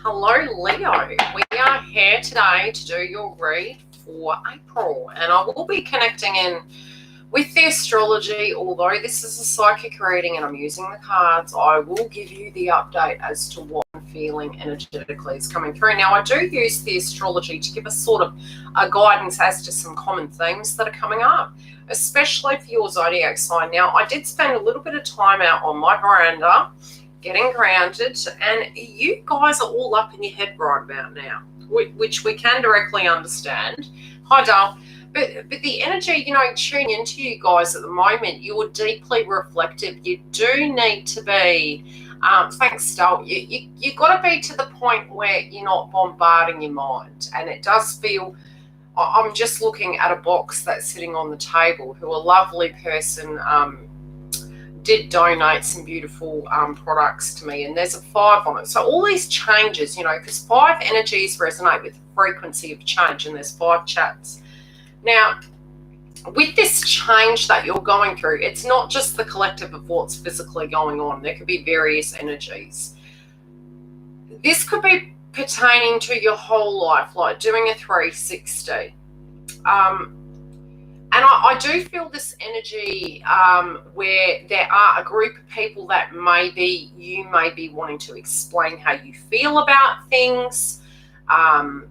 Hello, Leo. We are here today to do your read for April, and I will be connecting in with the astrology. Although this is a psychic reading and I'm using the cards, I will give you the update as to what I'm feeling energetically is coming through. Now, I do use the astrology to give us sort of a guidance as to some common themes that are coming up, especially for your zodiac sign. Now, I did spend a little bit of time out on my veranda getting grounded, and you guys are all up in your head right about now, which we can directly understand. Hi, Dal. But the energy, tune into you guys at the moment. You're deeply reflective. You do need to be, thanks, Dal. You got to be to the point where you're not bombarding your mind. And it does feel, I'm just looking at a box that's sitting on the table, who a lovely person did donate some beautiful products to me, and there's a 5 on it. So all these changes, because 5 energies resonate with the frequency of change, and there's 5 chats. Now, with this change that you're going through, it's not just the collective of what's physically going on. There could be various energies. This could be pertaining to your whole life, like doing a 360. And I do feel this energy where there are a group of people that maybe you may be wanting to explain how you feel about things.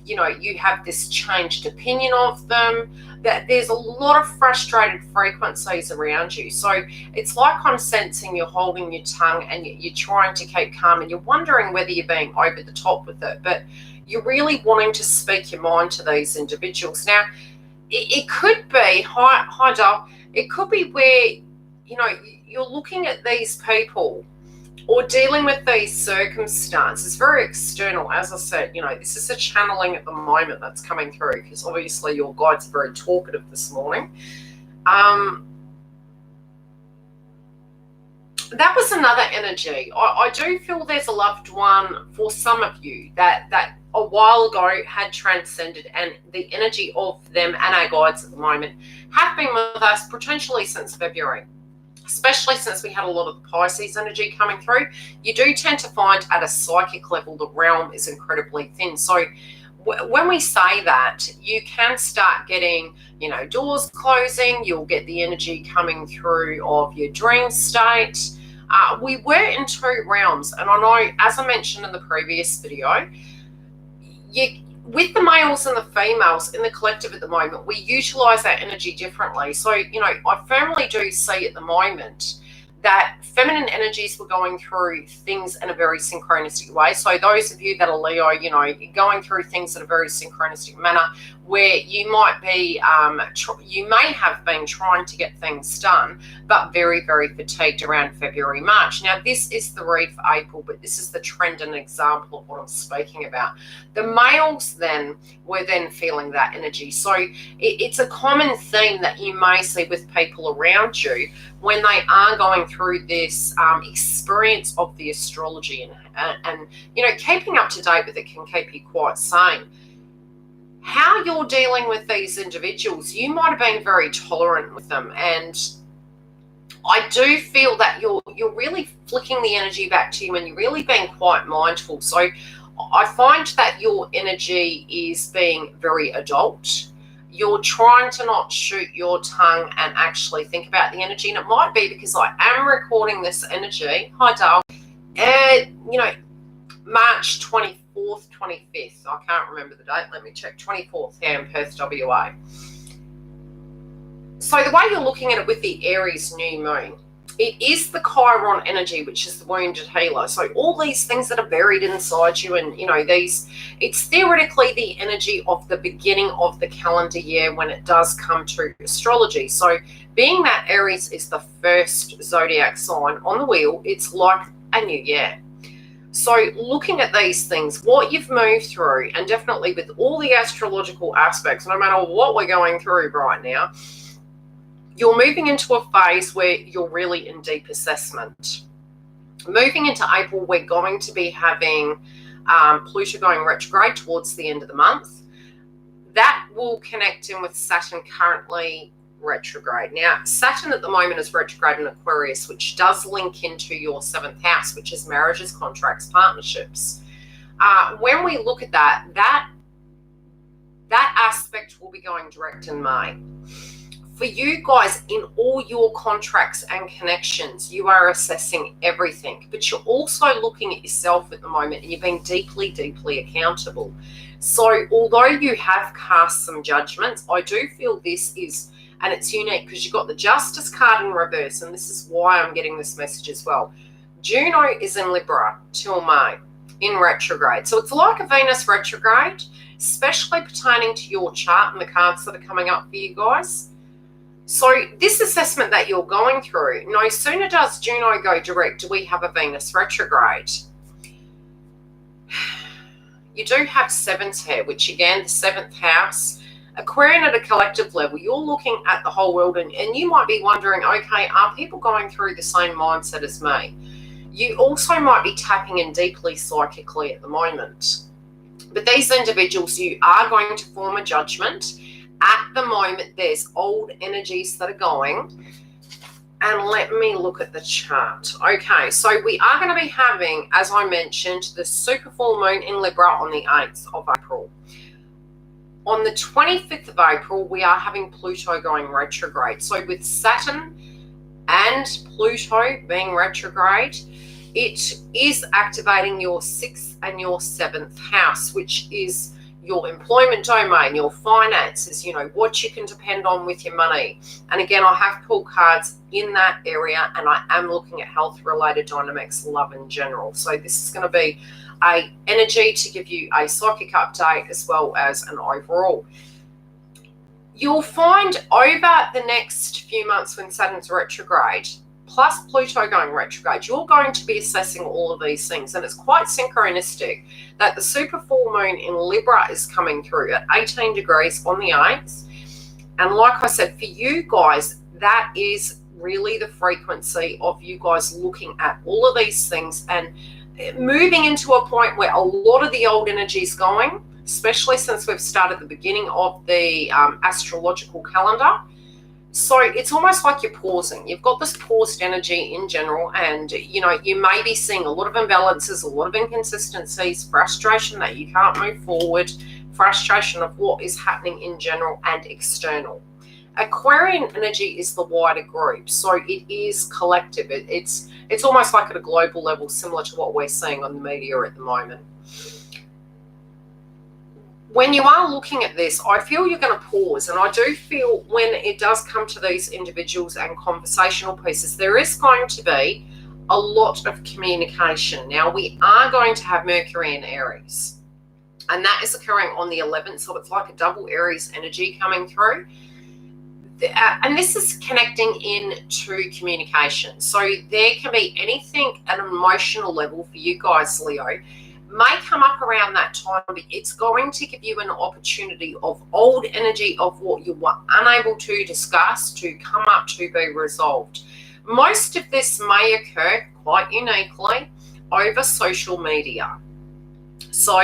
You have this changed opinion of them, that there's a lot of frustrated frequencies around you. So it's like I'm sensing you're holding your tongue and you're trying to keep calm, and you're wondering whether you're being over the top with it, but you're really wanting to speak your mind to these individuals. Now, it could be, hi Dal, it could be where, you're looking at these people or dealing with these circumstances, very external. As I said, this is a channeling at the moment that's coming through, because obviously your guides are very talkative this morning. That was another energy. I do feel there's a loved one for some of you that a while ago had transcended, and the energy of them and our guides at the moment have been with us potentially since February, especially since we had a lot of the Pisces energy coming through. You do tend to find at a psychic level the realm is incredibly thin. So when we say that, you can start getting, doors closing. You'll get the energy coming through of your dream state. We were in 2 realms, and I know, as I mentioned in the previous video, with the males and the females in the collective at the moment, we utilize that energy differently. So, I firmly do see at the moment that feminine energies were going through things in a very synchronistic way. So those of you that are Leo, going through things in a very synchronistic manner, where you might be, you may have been trying to get things done, but very, very fatigued around February, March. Now, this is the read for April, but this is the trend and example of what I'm speaking about. The males then were then feeling that energy. So it's a common theme that you may see with people around you when they are going through this experience of the astrology, and keeping up to date with it can keep you quite sane. How you're dealing with these individuals, you might have been very tolerant with them, and I do feel that you're really flicking the energy back to you, and you're really being quite mindful. So I find that your energy is being very adult. You're trying to not shoot your tongue and actually think about the energy, and it might be because I am recording this energy. Hi, Dale. March 24th, 25th. I can't remember the date. Let me check. 24th here in Perth, WA. So the way you're looking at it with the Aries new moon, it is the Chiron energy, which is the wounded healer. So all these things that are buried inside you, and it's theoretically the energy of the beginning of the calendar year when it does come to astrology. So being that Aries is the first zodiac sign on the wheel, it's like a new year. So looking at these things, what you've moved through, and definitely with all the astrological aspects, no matter what we're going through right now, you're moving into a phase where you're really in deep assessment. Moving into April, we're going to be having Pluto going retrograde towards the end of the month. That will connect in with Saturn currently retrograde. Now, Saturn at the moment is retrograde in Aquarius, which does link into your 7th house, which is marriages, contracts, partnerships. When we look at that aspect will be going direct in May. For you guys, in all your contracts and connections, you are assessing everything, but you're also looking at yourself at the moment, and you're being deeply, deeply accountable. So although you have cast some judgments, I do feel this is, and it's unique because you've got the Justice card in reverse, and this is why I'm getting this message as well. Juno is in Libra till May in retrograde. So it's like a Venus retrograde, especially pertaining to your chart and the cards that are coming up for you guys. So this assessment that you're going through, no sooner does Juno go direct, do we have a Venus retrograde. You do have sevens here, which again, the seventh house, Aquarian at a collective level, you're looking at the whole world, and you might be wondering, okay, are people going through the same mindset as me? You also might be tapping in deeply psychically at the moment. But these individuals, you are going to form a judgment. At the moment, there's old energies that are going. And let me look at the chart. Okay, so we are going to be having, as I mentioned, the super full moon in Libra on the 8th of April. On the 25th of April, we are having Pluto going retrograde. So with Saturn and Pluto being retrograde, it is activating your 6th and your 7th house, which is your employment domain, your finances, you know, what you can depend on with your money. And again, I have pulled cards in that area, and I am looking at health-related dynamics, love in general. So this is going to be a energy to give you a psychic update as well as an overall. You'll find over the next few months when Saturn's retrograde, plus Pluto going retrograde, you're going to be assessing all of these things. And it's quite synchronistic that the super full moon in Libra is coming through at 18 degrees on the 8th. And like I said, for you guys, that is really the frequency of you guys looking at all of these things and moving into a point where a lot of the old energy is going, especially since we've started the beginning of the astrological calendar. So it's almost like you're pausing. You've got this paused energy in general, and you know, you may be seeing a lot of imbalances, a lot of inconsistencies, frustration that you can't move forward, frustration of what is happening in general and external. Aquarian energy is the wider group, so it is collective. It's almost like at a global level, similar to what we're seeing on the media at the moment. When you are looking at this, I feel you're going to pause, and I do feel when it does come to these individuals and conversational pieces, there is going to be a lot of communication. Now, we are going to have Mercury in Aries, and that is occurring on the 11th, so it's like a double Aries energy coming through. And this is connecting into communication. So there can be anything at an emotional level for you guys, Leo, may come up around that time, but it's going to give you an opportunity of old energy of what you were unable to discuss to come up to be resolved. Most of this may occur quite uniquely over social media. So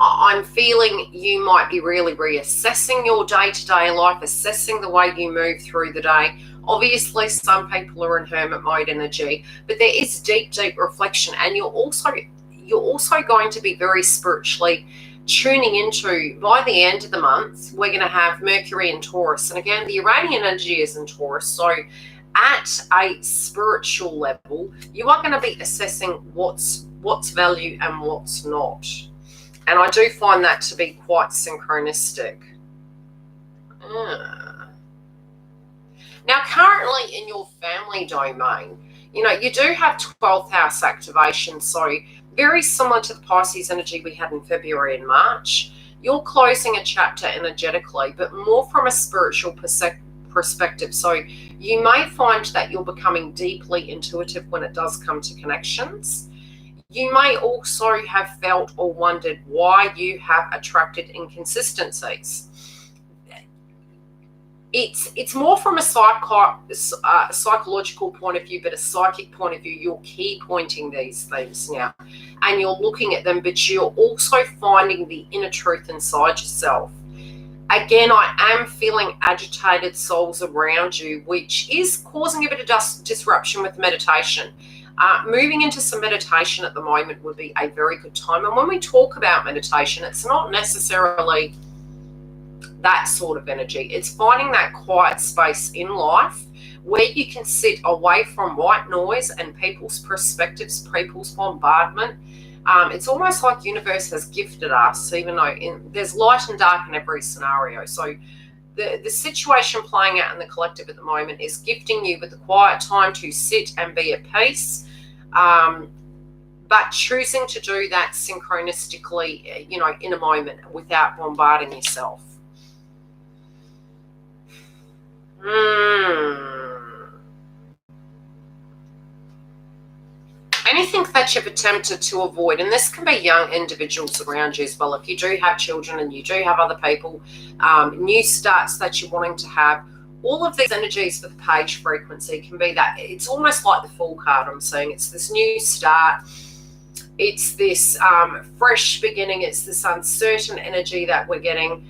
I'm feeling you might be really reassessing your day-to-day life, assessing the way you move through the day. Obviously, some people are in hermit mode energy, but there is deep, deep reflection, and you're also going to be very spiritually tuning into, by the end of the month, we're going to have Mercury in Taurus. And again, the Uranian energy is in Taurus. So at a spiritual level, you are going to be assessing what's value and what's not. And I do find that to be quite synchronistic. Now, currently in your family domain, you know, you do have 12th house activation. So very similar to the Pisces energy we had in February and March. You're closing a chapter energetically, but more from a spiritual perspective. So you may find that you're becoming deeply intuitive when it does come to connections. You may also have felt or wondered why you have attracted inconsistencies. It's more from a psychological point of view, but a psychic point of view. You're key pointing these things now, and you're looking at them, but you're also finding the inner truth inside yourself. Again, I am feeling agitated souls around you, which is causing a bit of disruption with meditation. Moving into some meditation at the moment would be a very good time. And when we talk about meditation, it's not necessarily that sort of energy. It's finding that quiet space in life where you can sit away from white noise and people's perspectives, people's bombardment. It's almost like the universe has gifted us, even though there's light and dark in every scenario. So the situation playing out in the collective at the moment is gifting you with the quiet time to sit and be at peace, but choosing to do that synchronistically, in a moment without bombarding yourself. Anything that you've attempted to avoid, and this can be young individuals around you as well. If you do have children and you do have other people, new starts that you're wanting to have, all of these energies with the page frequency can be that. It's almost like the Fool card I'm seeing. It's this new start. It's this fresh beginning. It's this uncertain energy that we're getting.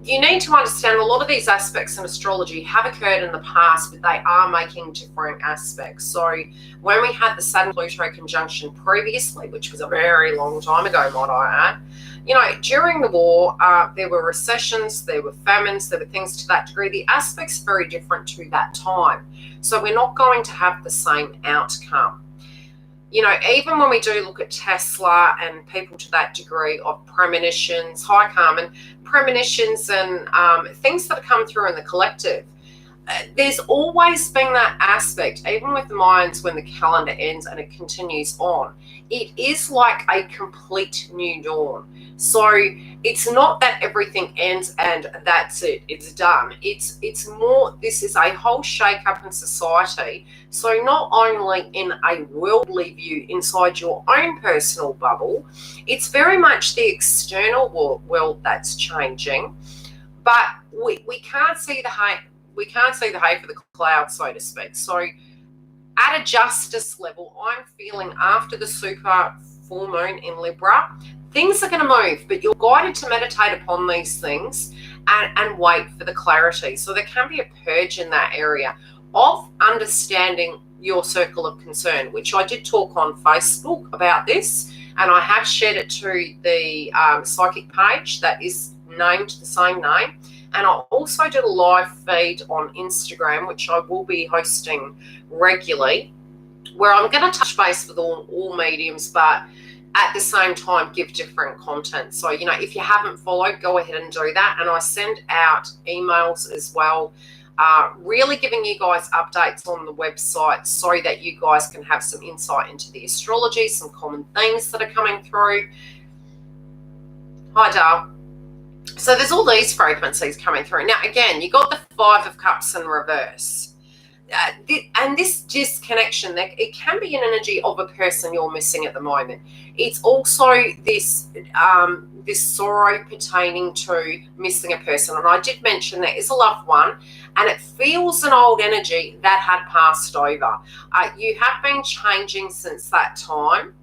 You need to understand a lot of these aspects in astrology have occurred in the past, but they are making different aspects. So when we had the Saturn-Pluto conjunction previously, which was a very long time ago, might I add, during the war, there were recessions, there were famines, there were things to that degree. The aspect's very different to that time. So we're not going to have the same outcome. Even when we do look at Tesla and people to that degree of premonitions, hi Carmen, premonitions and things that have come through in the collective, there's always been that aspect, even with the Mayans when the calendar ends and it continues on. It is like a complete new dawn. So it's not that everything ends and that's it, it's done. It's more, this is a whole shake-up in society. So not only in a worldly view inside your own personal bubble, it's very much the external world that's changing. But we can't see the hay. We can't see the hay for the clouds, so to speak. So at a justice level, I'm feeling after the super full moon in Libra, things are going to move, but you're guided to meditate upon these things and wait for the clarity. So there can be a purge in that area of understanding your circle of concern, which I did talk on Facebook about this, and I have shared it to the psychic page that is named the same name. And I also did a live feed on Instagram, which I will be hosting regularly, where I'm going to touch base with all mediums, but at the same time give different content. So, if you haven't followed, go ahead and do that. And I send out emails as well, really giving you guys updates on the website so that you guys can have some insight into the astrology, some common themes that are coming through. Hi, Dale. So there's all these frequencies coming through. Now, again, you got the Five of Cups in reverse. And this disconnection, it can be an energy of a person you're missing at the moment. It's also this sorrow pertaining to missing a person. And I did mention there is a loved one, and it feels an old energy that had passed over. You have been changing since that time.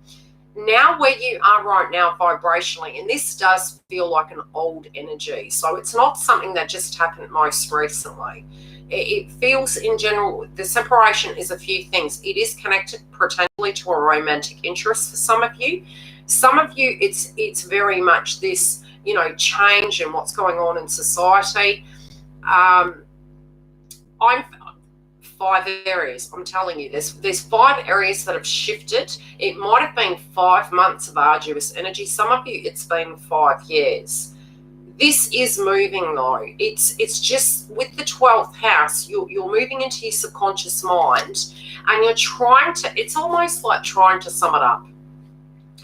Now where you are right now vibrationally, and this does feel like an old energy. So it's not something that just happened most recently. It feels in general, the separation is a few things. It is connected potentially to a romantic interest for some of you. Some of you, it's very much this, change in what's going on in society. I'm 5 areas. I'm telling you, there's 5 areas that have shifted. It might have been 5 months of arduous energy. Some of you, it's been 5 years. This is moving though. It's just with the 12th house, you're moving into your subconscious mind, and you're trying to, it's almost like trying to sum it up.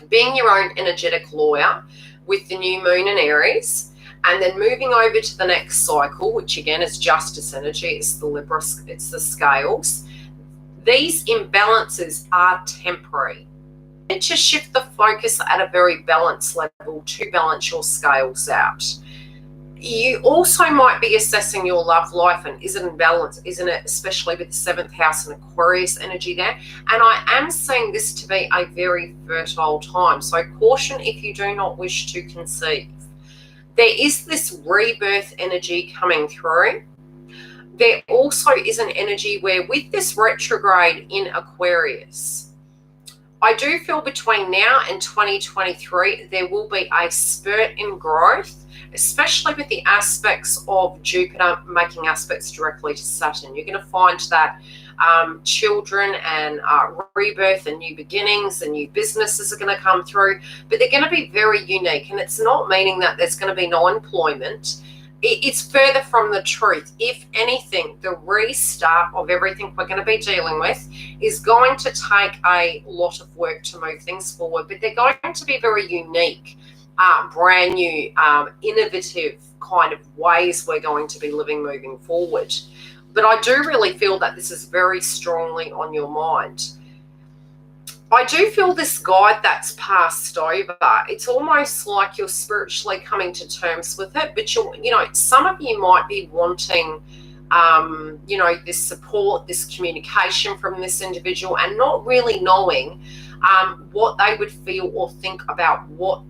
Being your own energetic lawyer with the new moon in Aries, and then moving over to the next cycle, which again is justice energy, it's the Libra, it's the scales. These imbalances are temporary. And to shift the focus at a very balanced level to balance your scales out. You also might be assessing your love life, and is it in balance, isn't it? Especially with the 7th house and Aquarius energy there. And I am seeing this to be a very fertile time. So caution if you do not wish to conceive. There is this rebirth energy coming through. there also is an energy where with this retrograde in Aquarius, I do feel between now and 2023, there will be a spurt in growth, especially with the aspects of Jupiter making aspects directly to Saturn. You're going to find that children and rebirth and new beginnings and new businesses are going to come through, but they're going to be very unique. And it's not meaning that there's going to be no employment. It's further from the truth. If anything, the restart of everything we're going to be dealing with is going to take a lot of work to move things forward, but they're going to be very unique, brand new, innovative kind of ways we're going to be living moving forward. But I do really feel that this is very strongly on your mind. I do feel this guide that's passed over, it's almost like you're spiritually coming to terms with it, but some of you might be wanting, this support, this communication from this individual, and not really knowing what they would feel or think about what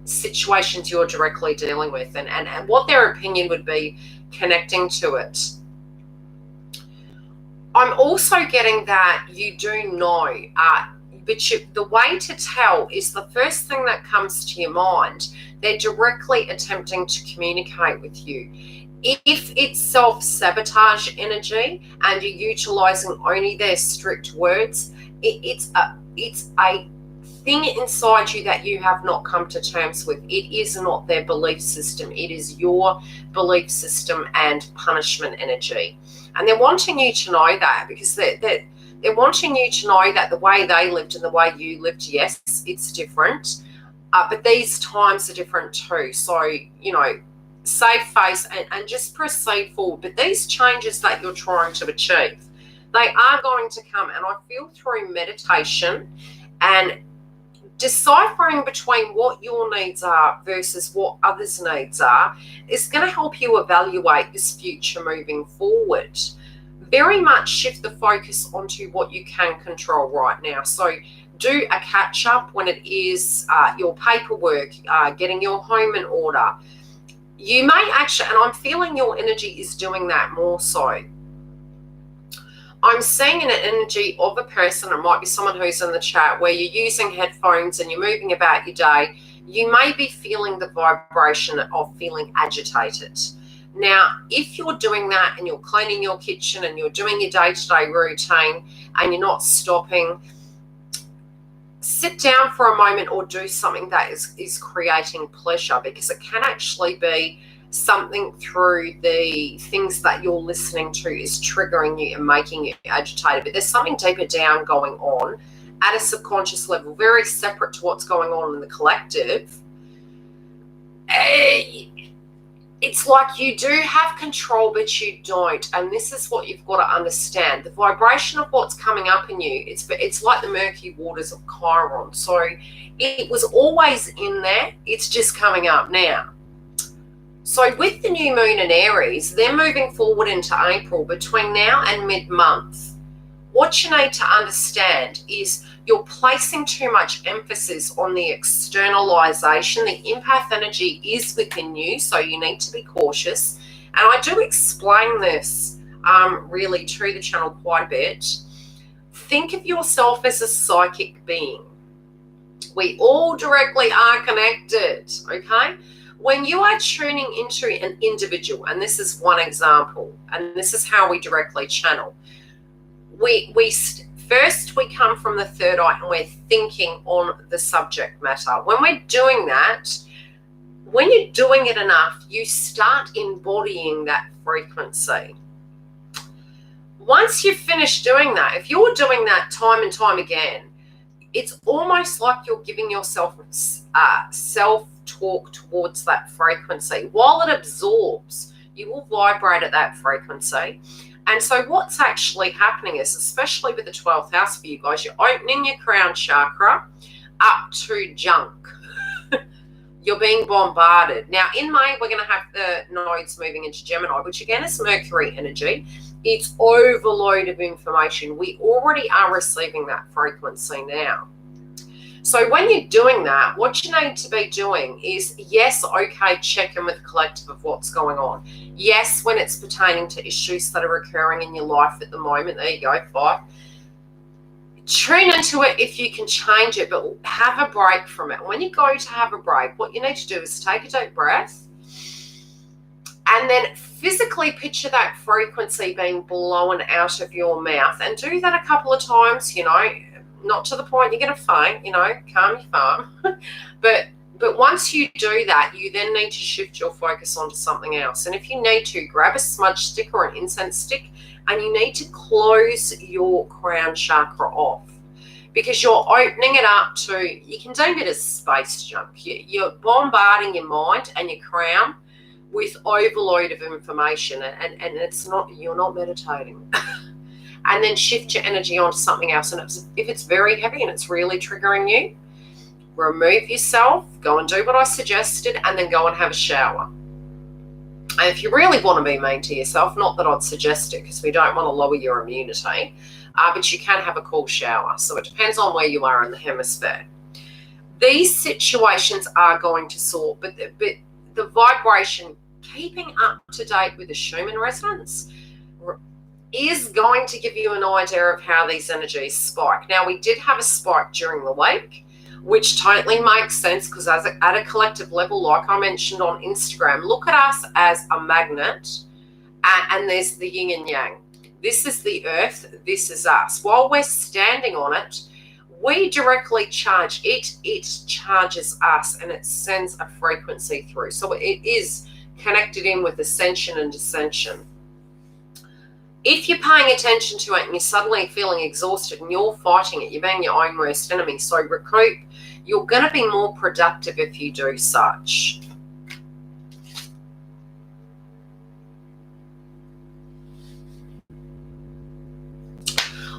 situations you're directly dealing with and what their opinion would be connecting to it. I'm also getting that you do know, but the way to tell is the first thing that comes to your mind. They're directly attempting to communicate with you. If it's self-sabotage energy and you're utilizing only their strict words, it's a thing inside you that you have not come to terms with. It is not their belief system. It is your belief system and punishment energy. And they're wanting you to know that, because they're wanting you to know that the way they lived and the way you lived, yes, it's different. But these times are different too. So, save face and just proceed forward. But these changes that you're trying to achieve, they are going to come. And I feel through meditation and deciphering between what your needs are versus what others' needs are is going to help you evaluate this future moving forward. Very much shift the focus onto what you can control right now. So do a catch up when it is your paperwork, getting your home in order. You may actually, and I'm feeling your energy is doing that more so. I'm seeing an energy of a person, it might be someone who's in the chat, where you're using headphones and you're moving about your day. You may be feeling the vibration of feeling agitated. Now, if you're doing that and you're cleaning your kitchen and you're doing your day-to-day routine and you're not stopping, sit down for a moment or do something that is creating pleasure, because it can actually be something through the things that you're listening to is triggering you and making you agitated. But there's something deeper down going on at a subconscious level, very separate to what's going on in the collective. It's like you do have control, but you don't. And this is what you've got to understand. The vibration of what's coming up in you, it's like the murky waters of Chiron. So it was always in there. It's just coming up now. So with the new moon in Aries, they're moving forward into April. Between now and mid-month, what you need to understand is you're placing too much emphasis on the externalization. The empath energy is within you, so you need to be cautious. And I do explain this really to the channel quite a bit. Think of yourself as a psychic being. We all directly are connected, okay? When you are tuning into an individual, and this is one example, and this is how we directly channel, first we come from the third eye and we're thinking on the subject matter. When we're doing that, when you're doing it enough, you start embodying that frequency. Once you've finished doing that, if you're doing that time and time again, it's almost like you're giving yourself self-talk towards that frequency. While it absorbs, you will vibrate at that frequency. And so what's actually happening is, especially with the 12th house for you guys, you're opening your crown chakra up to junk. You're being bombarded. Now, in May, we're going to have the nodes moving into Gemini, which again is Mercury energy. It's overload of information. We already are receiving that frequency now. So when you're doing that, what you need to be doing is, yes, okay, check in with the collective of what's going on. Yes, when it's pertaining to issues that are occurring in your life at the moment, there you go, 5. Tune into it if you can change it, but have a break from it. When you go to have a break, what you need to do is take a deep breath and then physically picture that frequency being blown out of your mouth, and do that a couple of times, not to the point you're going to faint, calm your farm. But once you do that, you then need to shift your focus onto something else. And if you need to, grab a smudge stick or an incense stick, and you need to close your crown chakra off, because you're opening it up to, you can deem it as space junk. You're bombarding your mind and your crown with overload of information, and it's not, you're not meditating. And then shift your energy onto something else. And if it's very heavy and it's really triggering you, remove yourself, go and do what I suggested, and then go and have a shower. And if you really want to be mean to yourself, not that I'd suggest it because we don't want to lower your immunity, but you can have a cool shower. So it depends on where you are in the hemisphere. These situations are going to sort, but the vibration, keeping up to date with the Schumann resonance, is going to give you an idea of how these energies spike. Now, we did have a spike during the week, which totally makes sense because at a collective level, like I mentioned on Instagram, look at us as a magnet, and there's the yin and yang. This is the earth, this is us. While we're standing on it, we directly charge it, it charges us, and it sends a frequency through. So it is connected in with ascension and descension. If you're paying attention to it and you're suddenly feeling exhausted and you're fighting it, you're being your own worst enemy. So recoup. You're going to be more productive if you do such.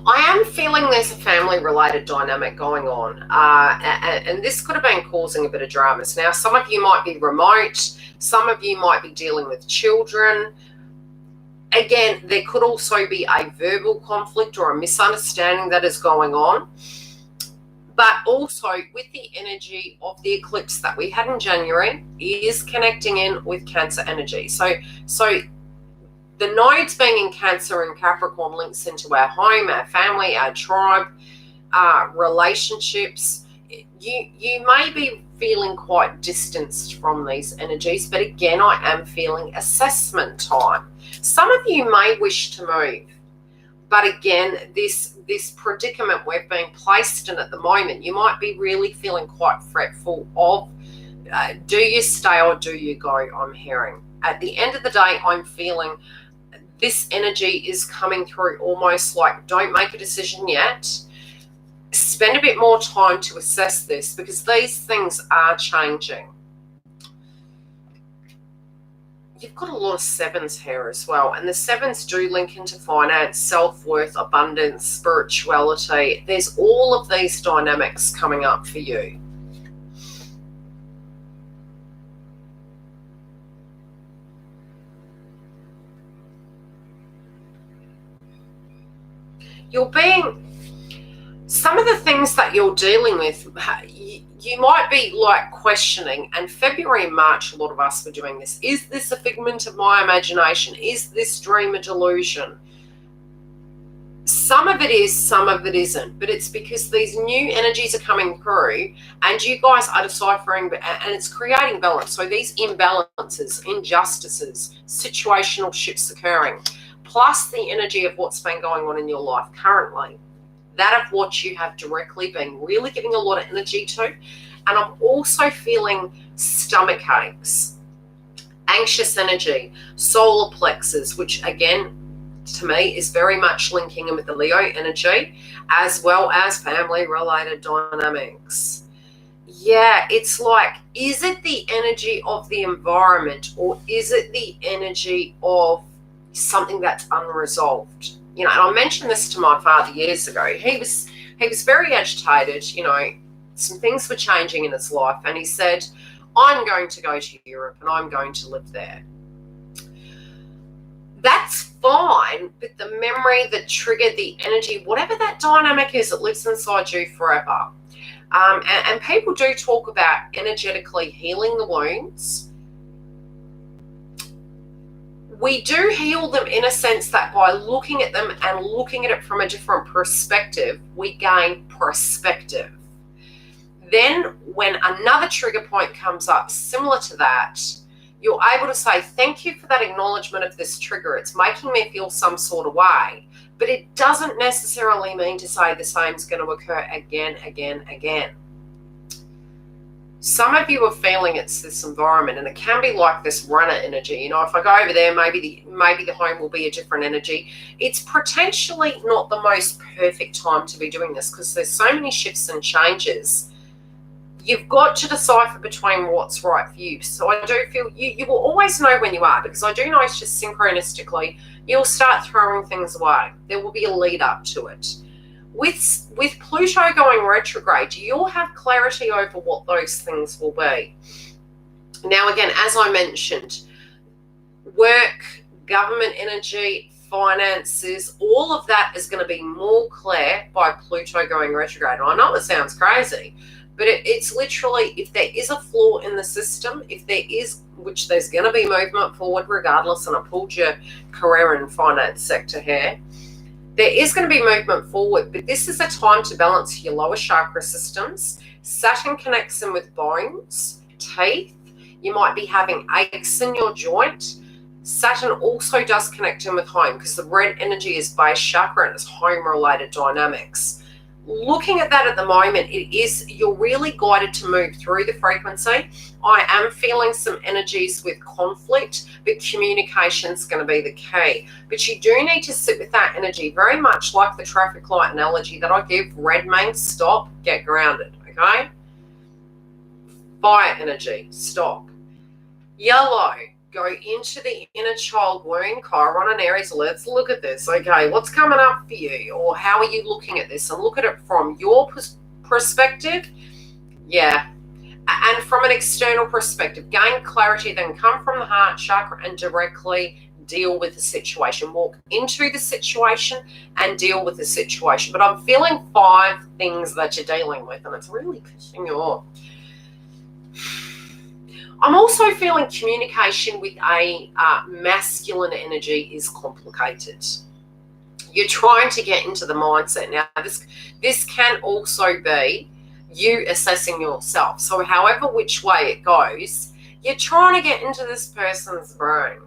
I am feeling there's a family-related dynamic going on, and this could have been causing a bit of dramas. Now, some of you might be remote. Some of you might be dealing with children. Again, there could also be a verbal conflict or a misunderstanding that is going on. But also with the energy of the eclipse that we had in January is connecting in with Cancer energy. So the nodes being in Cancer and Capricorn links into our home, our family, our tribe, relationships. You may be feeling quite distanced from these energies, but again, I am feeling assessment time. Some of you may wish to move, but again, this predicament we've been placed in at the moment, you might be really feeling quite fretful of do you stay or do you go, I'm hearing. At the end of the day, I'm feeling this energy is coming through almost like don't make a decision yet. Spend a bit more time to assess this because these things are changing. You've got a lot of 7s here as well, and the 7s do link into finance, self-worth, abundance, spirituality. There's all of these dynamics coming up for you. Some of the things that you're dealing with, you might be like questioning, and February and March, a lot of us were doing this. Is this a figment of my imagination? Is this dream a delusion? Some of it is, some of it isn't, but it's because these new energies are coming through and you guys are deciphering, and it's creating balance. So these imbalances, injustices, situational shifts occurring, plus the energy of what's been going on in your life currently, that of what you have directly been really giving a lot of energy to. And I'm also feeling stomach aches, anxious energy, solar plexus, which again, to me, is very much linking in with the Leo energy, as well as family-related dynamics. Yeah, it's like, is it the energy of the environment or is it the energy of something that's unresolved? You know, and I mentioned this to my father years ago. He was very agitated. You know, some things were changing in his life, and he said, I'm going to go to Europe and I'm going to live there. That's fine, but the memory that triggered the energy, whatever that dynamic is, it lives inside you forever. And people do talk about energetically healing the wounds. We do heal them in a sense that by looking at them and looking at it from a different perspective, we gain perspective. Then when another trigger point comes up similar to that, you're able to say, thank you for that acknowledgement of this trigger. It's making me feel some sort of way. But it doesn't necessarily mean to say the same is going to occur again. Some of you are feeling it's this environment, and it can be like this runner energy. You know, if I go over there, maybe the home will be a different energy. It's potentially not the most perfect time to be doing this because there's so many shifts and changes. You've got to decipher between what's right for you. So I do feel you will always know when you are, because I do know it's just synchronistically, you'll start throwing things away. There will be a lead up to it. With Pluto going retrograde, you'll have clarity over what those things will be. Now, again, as I mentioned, work, government energy, finances, all of that is going to be more clear by Pluto going retrograde. And I know it sounds crazy, but it's literally, if there is a flaw in the system, if there is, which there's going to be movement forward regardless, and I pulled your career and finance sector here, there is going to be movement forward, but this is a time to balance your lower chakra systems. Saturn connects them with bones, teeth. You might be having aches in your joint. Saturn also does connect in with home because the red energy is base chakra and it's home-related dynamics. Looking at that at the moment, you're really guided to move through the frequency. I am feeling some energies with conflict, but communication's going to be the key. But you do need to sit with that energy, very much like the traffic light analogy that I give. Red means stop, get grounded, okay? Fire energy, stop. Yellow, go into the inner child wound, Chiron and Aries. Let's look at this. Okay, what's coming up for you? Or how are you looking at this? And look at it from your perspective. Yeah. And from an external perspective, gain clarity, then come from the heart chakra and directly deal with the situation. Walk into the situation and deal with the situation. But I'm feeling 5 things that you're dealing with, and it's really pissing you off. I'm also feeling communication with a masculine energy is complicated. You're trying to get into the mindset. Now, this can also be you assessing yourself. So however which way it goes, you're trying to get into this person's brain.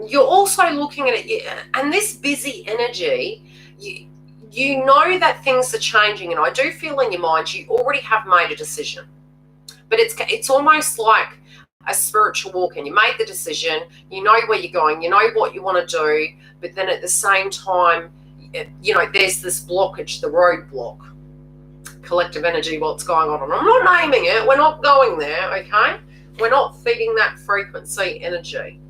You're also looking at it, and this busy energy, you know that things are changing, and I do feel in your mind you already have made a decision. But it's almost like a spiritual walk, and you made the decision, you know where you're going, you know what you want to do, but then at the same time, you know, there's this blockage, the roadblock. Collective energy, what's going on? And I'm not naming it, we're not going there, okay? We're not feeding that frequency energy.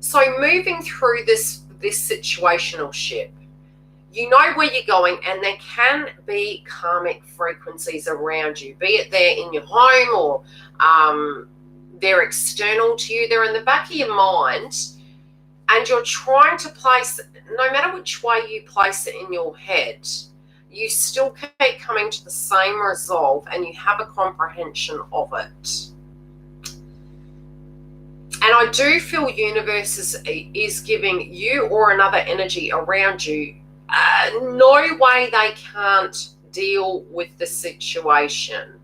So moving through this situational ship, you know where you're going, and there can be karmic frequencies around you, be it they're in your home or they're external to you, they're in the back of your mind, and you're trying to place, no matter which way you place it in your head, you still keep coming to the same resolve and you have a comprehension of it. And I do feel universe is giving you or another energy around you no way they can't deal with the situation.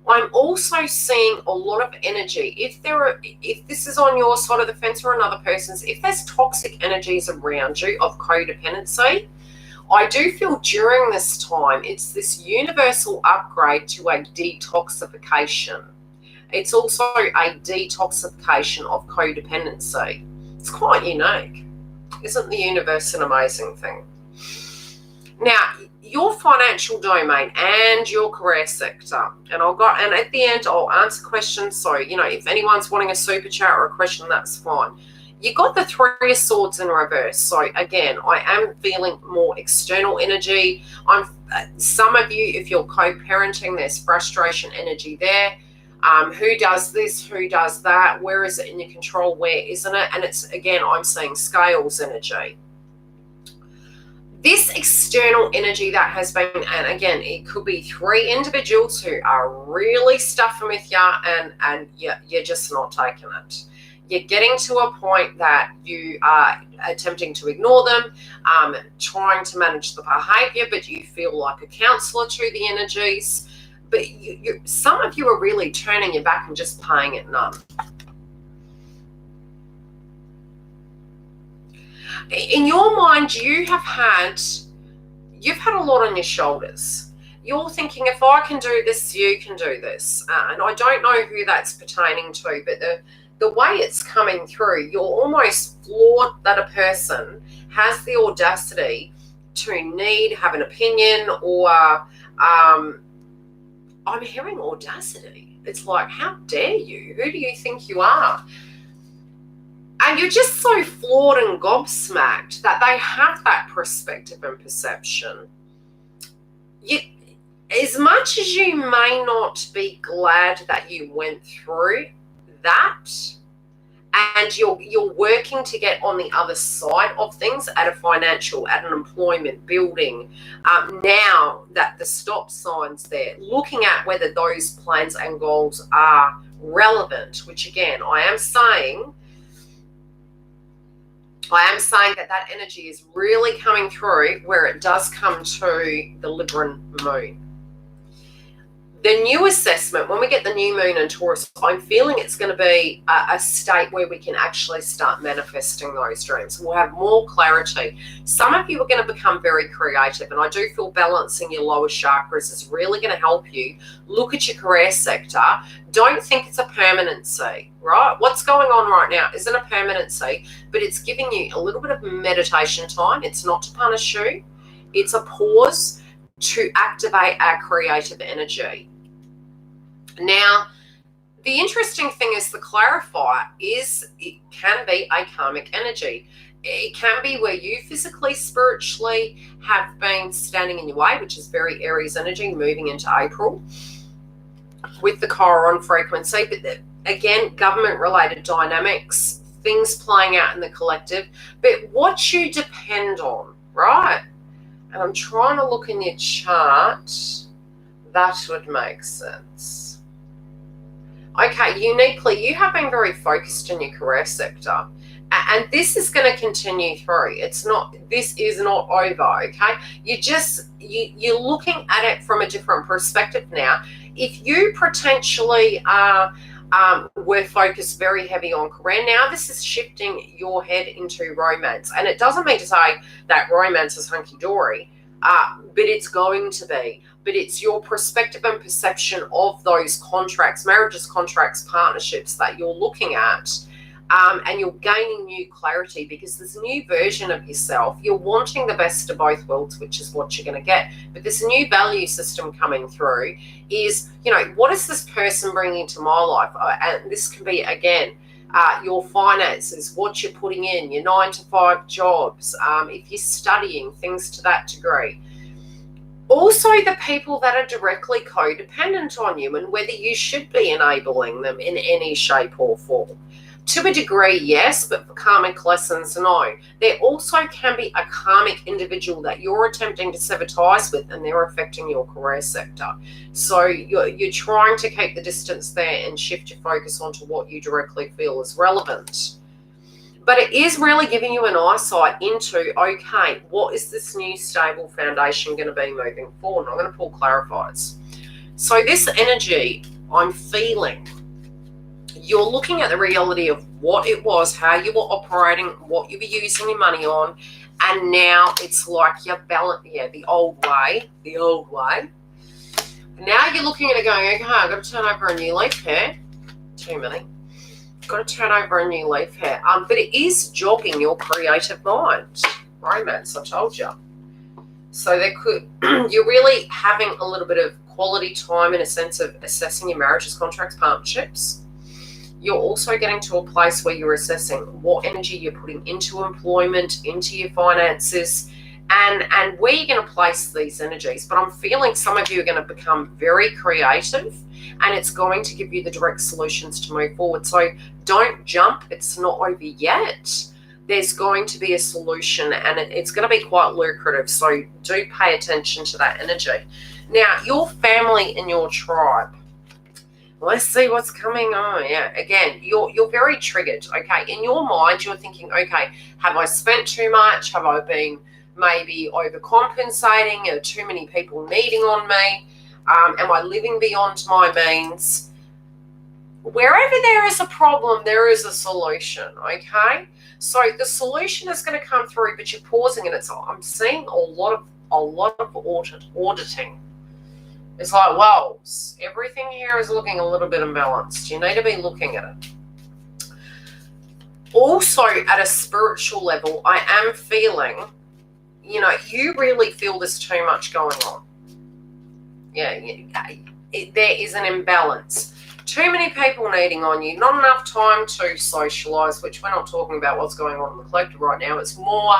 I'm also seeing a lot of energy. If this is on your side of the fence or another person's, if there's toxic energies around you of codependency, I do feel during this time it's this universal upgrade to a detoxification. It's also a detoxification of codependency. It's quite unique. Isn't the universe an amazing thing? Now, your financial domain and your career sector, and at the end I'll answer questions. So, you know, if anyone's wanting a super chat or a question, that's fine. You got the 3 of Swords in reverse. So again, I am feeling more external energy. Some of you, if you're co-parenting, there's frustration energy there. Who does this? Who does that? Where is it in your control? Where isn't it? And it's, again, I'm seeing scales energy. This external energy that has been, and again, it could be 3 individuals who are really stuffing with you, and you're just not taking it. You're getting to a point that you are attempting to ignore them, trying to manage the behavior, but you feel like a counselor to the energies. But some of you are really turning your back and just paying it none. In your mind, you've had a lot on your shoulders. You're thinking, if I can do this, you can do this. And I don't know who that's pertaining to, but the way it's coming through, you're almost floored that a person has the audacity to have an opinion, or I'm hearing audacity. It's like, how dare you? Who do you think you are? And you're just so floored and gobsmacked that they have that perspective and perception. As much as you may not be glad that you went through that, and you're working to get on the other side of things at an employment building, now that the stop sign's there, looking at whether those plans and goals are relevant, which again, I am saying that energy is really coming through where it does come to the Libran moon. The new assessment, when we get the new moon in Taurus, I'm feeling it's going to be a state where we can actually start manifesting those dreams. We'll have more clarity. Some of you are going to become very creative, and I do feel balancing your lower chakras is really going to help you. Look at your career sector. Don't think it's a permanency, right? What's going on right now isn't a permanency, but it's giving you a little bit of meditation time. It's not to punish you. It's a pause to activate our creative energy. Now, the interesting thing is the clarifier is it can be a karmic energy. It can be where you physically, spiritually have been standing in your way, which is very Aries energy moving into April with the Chiron frequency. But again, government-related dynamics, things playing out in the collective. But what you depend on, right? And I'm trying to look in your chart. That would make sense. Okay, uniquely, you have been very focused in your career sector, and this is going to continue through. This is not over, okay? You're looking at it from a different perspective now. If you potentially were focused very heavy on career, now this is shifting your head into romance. And it doesn't mean to say that romance is hunky-dory, but it's going to be. But it's your perspective and perception of those contracts, marriages, contracts, partnerships that you're looking at, and you're gaining new clarity because there's a new version of yourself. You're wanting the best of both worlds, which is what you're going to get. But this new value system coming through is, what is this person bringing to my life? And this can be, again, your finances, what you're putting in, your 9-to-5 jobs, if you're studying, things to that degree. Also, the people that are directly codependent on you and whether you should be enabling them in any shape or form. To a degree, yes, but for karmic lessons, no. There also can be a karmic individual that you're attempting to sever ties with, and they're affecting your career sector. So you're trying to keep the distance there and shift your focus onto what you directly feel is relevant. But it is really giving you an eyesight into, okay, what is this new stable foundation going to be moving forward? And I'm going to pull clarifiers. So this energy, I'm feeling, you're looking at the reality of what it was, how you were operating, what you were using your money on, and now it's like you're balanced, the old way. Now you're looking at it going, okay, I've got to turn over a new leaf here. Too many. Got to turn over a new leaf here. But it is jogging your creative mind. Romance, I told you. So you're really having a little bit of quality time in a sense of assessing your marriages, contracts, partnerships. You're also getting to a place where you're assessing what energy you're putting into employment, into your finances, and where you're going to place these energies. But I'm feeling some of you are going to become very creative, and it's going to give you the direct solutions to move forward. So don't jump. It's not over yet. there's going to be a solution, and it's going to be quite lucrative. So do pay attention to that energy. Now, your family and your tribe. Let's see what's coming on. Yeah, again, you're very triggered, okay? In your mind, you're thinking, okay, have I spent too much? Have I been maybe overcompensating? Are too many people needing on me? Am I living beyond my means? Wherever there is a problem, there is a solution, okay? So the solution is going to come through, but you're pausing, and I'm seeing a lot of auditing. It's like, well, everything here is looking a little bit imbalanced. You need to be looking at it. Also, at a spiritual level, I am feeling, you really feel there's too much going on. Yeah, there is an imbalance. Too many people needing on you, not enough time to socialize, which we're not talking about what's going on in the collective right now. It's more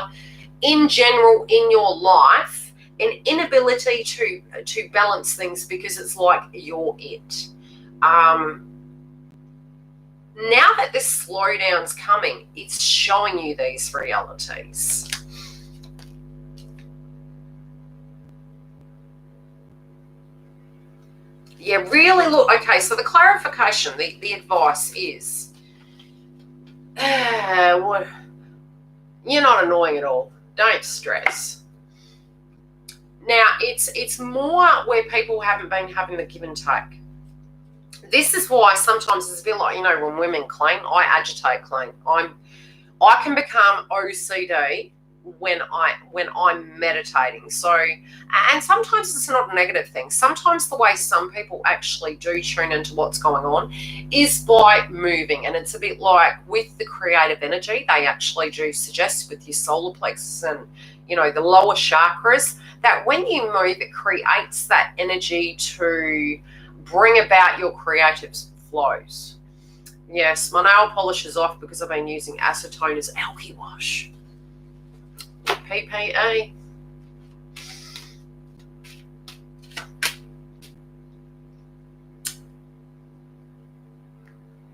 in general in your life, an inability to balance things because it's like you're it. Now that this slowdown's coming, it's showing you these realities. Yeah, really look. Okay, so the clarification, the advice is, you're not annoying at all. Don't stress. Now, it's more where people haven't been having the give and take. This is why sometimes it's a bit like, when women clean, I agitate clean. I can become OCD when I'm meditating. So, and sometimes it's not a negative thing. Sometimes the way some people actually do tune into what's going on is by moving. And it's a bit like with the creative energy, they actually do suggest with your solar plexus and, the lower chakras, that when you move, it creates that energy to bring about your creative flows. Yes, my nail polish is off because I've been using acetone as algae wash. PPE.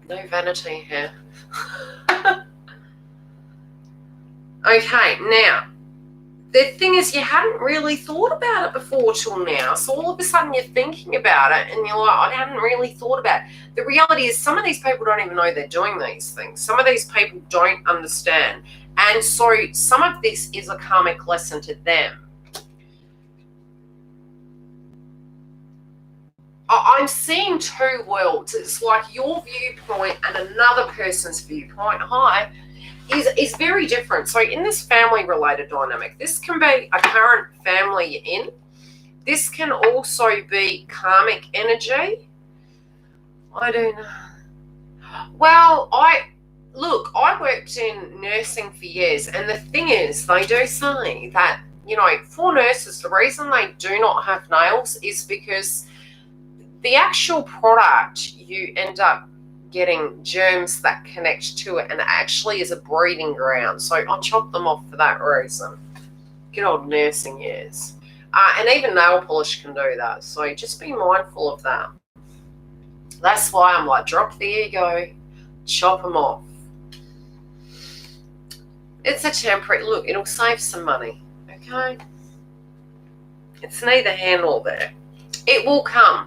No vanity here. Okay, now, the thing is, you hadn't really thought about it before till now. So all of a sudden you're thinking about it and you're like, I hadn't really thought about it. The reality is some of these people don't even know they're doing these things. Some of these people don't understand. And so some of this is a karmic lesson to them. I'm seeing two worlds. It's like your viewpoint and another person's viewpoint. Is very different. So in this family-related dynamic, this can be a current family you're in. This can also be karmic energy. I don't know. Well, I worked in nursing for years, and the thing is, they do say that, for nurses, the reason they do not have nails is because the actual product, you end up getting germs that connect to it, and it actually is a breeding ground. So I chop them off for that reason. Good old nursing years. And even nail polish can do that. So just be mindful of that. That's why I'm like, drop the ego, chop them off. It's a temporary, look, it'll save some money, okay? It's neither here nor there. It will come.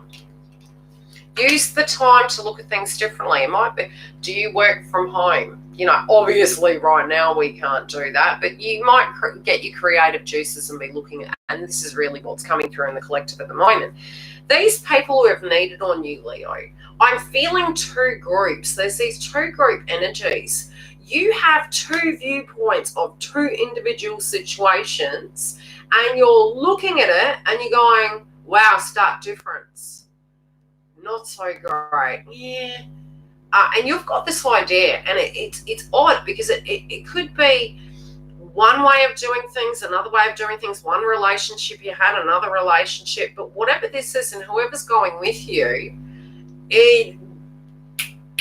Use the time to look at things differently. It might be, do you work from home? Obviously right now we can't do that, but you might get your creative juices and be looking at, and this is really what's coming through in the collective at the moment. These people who have needed on you, Leo, I'm feeling two groups. There's these two group energies. You have two viewpoints of two individual situations, and you're looking at it and you're going, wow, stark difference. Not so great. Yeah. And you've got this idea, and it's odd because it could be one way of doing things, another way of doing things, one relationship you had, another relationship, but whatever this is and whoever's going with you,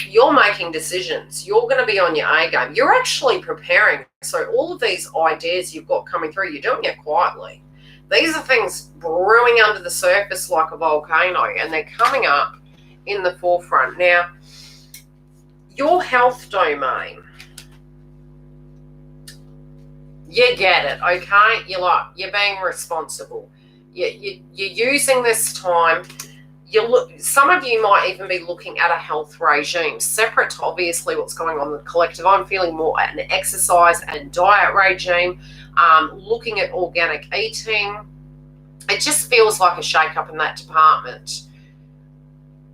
you're making decisions. You're going to be on your A game. You're actually preparing. So all of these ideas you've got coming through, you're doing it quietly. These are things brewing under the surface like a volcano, and they're coming up in the forefront. Now, your health domain. You get it, okay? You're being responsible. You're using this time. Some of you might even be looking at a health regime separate to obviously what's going on in the collective. I'm feeling more at an exercise and diet regime, looking at organic eating. It just feels like a shake-up in that department.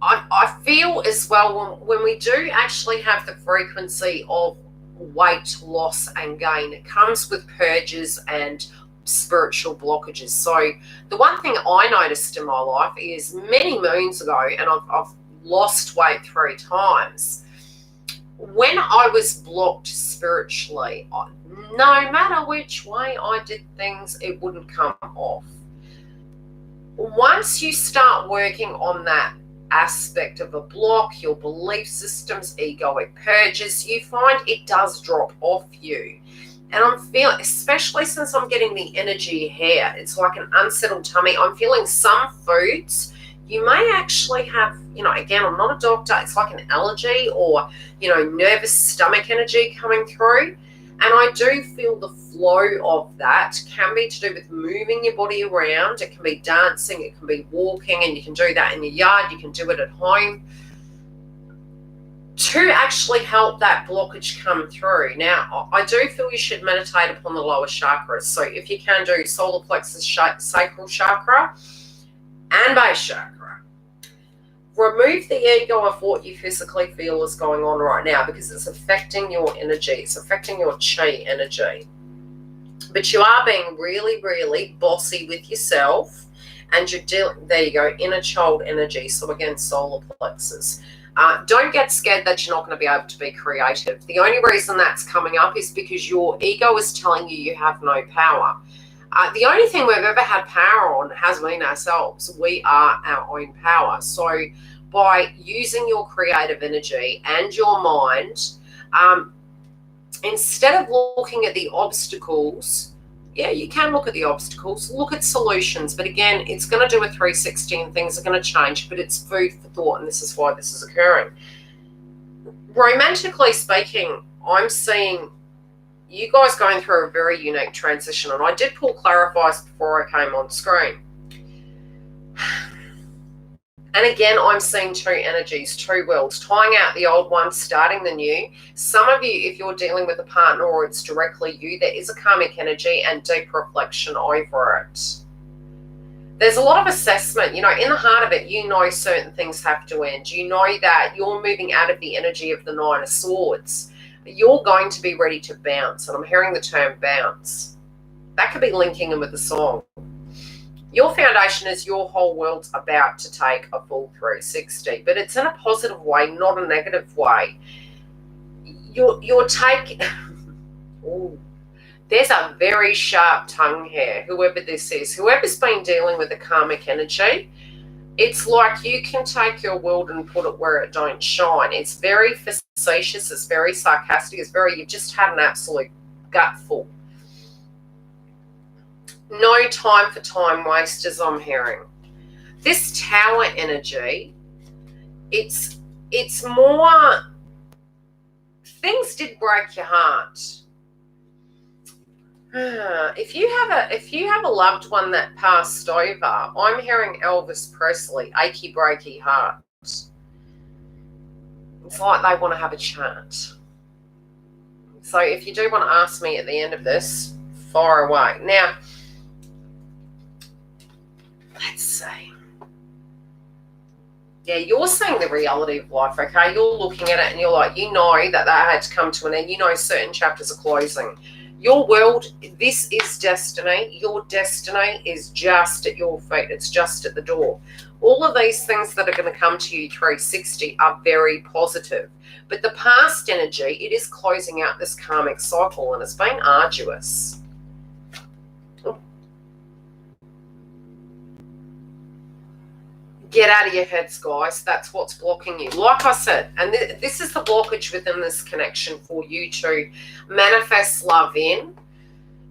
I feel as well when we do actually have the frequency of weight loss and gain, it comes with purges and spiritual blockages. So the one thing I noticed in my life is many moons ago, and I've lost weight 3 times, when I was blocked spiritually, no matter which way I did things, it wouldn't come off. Once you start working on that aspect of a block, your belief systems, egoic purges, you find it does drop off you. And I'm feeling, especially since I'm getting the energy here, it's like an unsettled tummy. I'm feeling some foods you may actually have, again, I'm not a doctor, it's like an allergy or, nervous stomach energy coming through. And I do feel the flow of that can be to do with moving your body around. It can be dancing, it can be walking, and you can do that in your yard, you can do it at home to actually help that blockage come through. Now, I do feel you should meditate upon the lower chakras. So if you can do solar plexus, sacral chakra, and base chakra. Remove the ego of what you physically feel is going on right now, because it's affecting your energy. It's affecting your chi energy. But you are being really, really bossy with yourself, and you're dealing, there you go, inner child energy. So again, solar plexus. Don't get scared that you're not going to be able to be creative. The only reason that's coming up is because your ego is telling you have no power. The only thing we've ever had power on has been ourselves. We are our own power. So by using your creative energy and your mind, instead of looking at the obstacles, yeah, you can look at the obstacles, look at solutions. But again, it's going to do a 360 and things are going to change, but it's food for thought, and this is why this is occurring. Romantically speaking, I'm seeing you guys going through a very unique transition, and I did pull clarifiers before I came on screen. And again, I'm seeing 2 energies, 2 worlds, tying out the old one, starting the new. Some of you, if you're dealing with a partner or it's directly you, there is a karmic energy and deep reflection over it. There's a lot of assessment, in the heart of it, certain things have to end. You know that you're moving out of the energy of the 9 of Swords. You're going to be ready to bounce, and I'm hearing the term bounce. That could be linking in with the song. Your foundation is your whole world's about to take a full 360, but it's in a positive way, not a negative way. You're taking... Ooh, there's a very sharp tongue here, whoever this is. Whoever's been dealing with the karmic energy, it's like you can take your world and put it where it don't shine. It's very facetious, it's very sarcastic, you've just had an absolute gutful. No time for time wasters, I'm hearing. This tower energy, it's more, things did break your heart. If you have a loved one that passed over, I'm hearing Elvis Presley, achy breaky heart. It's like they want to have a chat. So if you do want to ask me at the end of this, fire away. Now, let's see. Yeah, you're seeing the reality of life, okay? You're looking at it and you're like, that had to come to an end. Certain chapters are closing. Your world, this is destiny. Your destiny is just at your feet. It's just at the door. All of these things that are going to come to you 360 are very positive. But the past energy, it is closing out this karmic cycle, and it's been arduous. Get out of your heads, guys. That's what's blocking you. Like I said, and this is the blockage within this connection for you to manifest love in.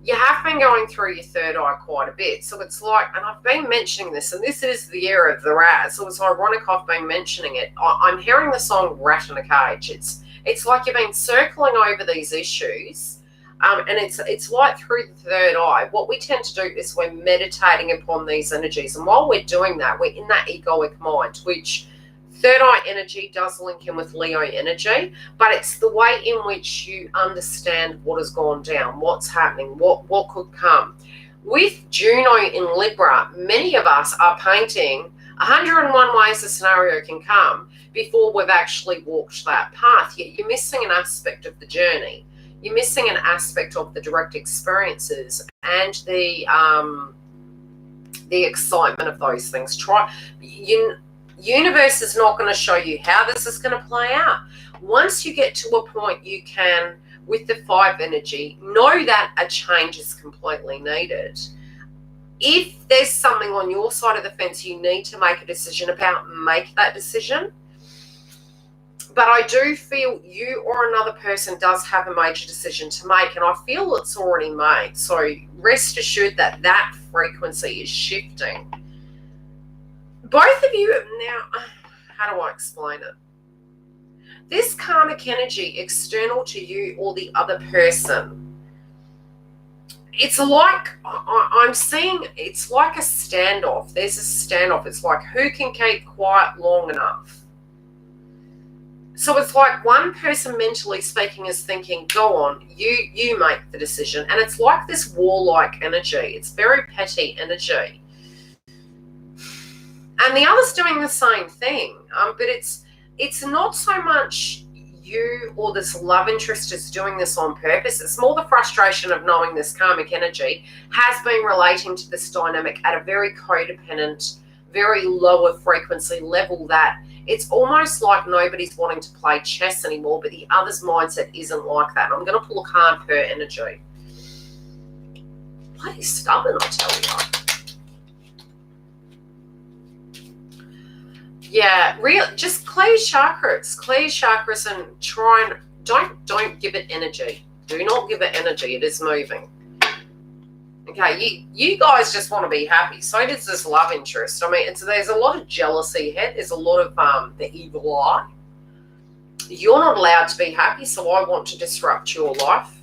You have been going through your third eye quite a bit. So it's like, and I've been mentioning this, and this is the year of the rat. So it's ironic I've been mentioning it. I'm hearing the song Rat in a Cage. It's like you've been circling over these issues. And it's like through the third eye. What we tend to do is we're meditating upon these energies. And while we're doing that, we're in that egoic mind, which third eye energy does link in with Leo energy, but it's the way in which you understand what has gone down, what's happening, what could come. With Juno in Libra, many of us are painting 101 ways a scenario can come before we've actually walked that path. Yet you're missing an aspect of the journey. You're missing an aspect of the direct experiences and the excitement of those things. Universe is not going to show you how this is going to play out. Once you get to a point, you can, with the 5 energy, know that a change is completely needed. If there's something on your side of the fence you need to make a decision about, make that decision. But I do feel you or another person does have a major decision to make, and I feel it's already made. So rest assured that that frequency is shifting. Both of you now, how do I explain it? This karmic energy external to you or the other person, it's like, I'm seeing, it's like a standoff. There's a standoff. It's like, who can keep quiet long enough? So it's like one person, mentally speaking, is thinking, go on, you make the decision. And it's like this warlike energy. It's very petty energy. And the other's doing the same thing. But it's not so much you or this love interest is doing this on purpose. It's more the frustration of knowing this karmic energy has been relating to this dynamic at a very codependent, very lower frequency level, that it's almost like nobody's wanting to play chess anymore, but the other's mindset isn't like that. I'm going to pull a card per energy. Bloody stubborn, I tell you. Yeah, just clear chakras and try and don't give it energy. Do not give it energy. It is moving. Okay, you guys just want to be happy. So does this love interest. I mean, there's a lot of jealousy here. There's a lot of the evil eye. You're not allowed to be happy, so I want to disrupt your life.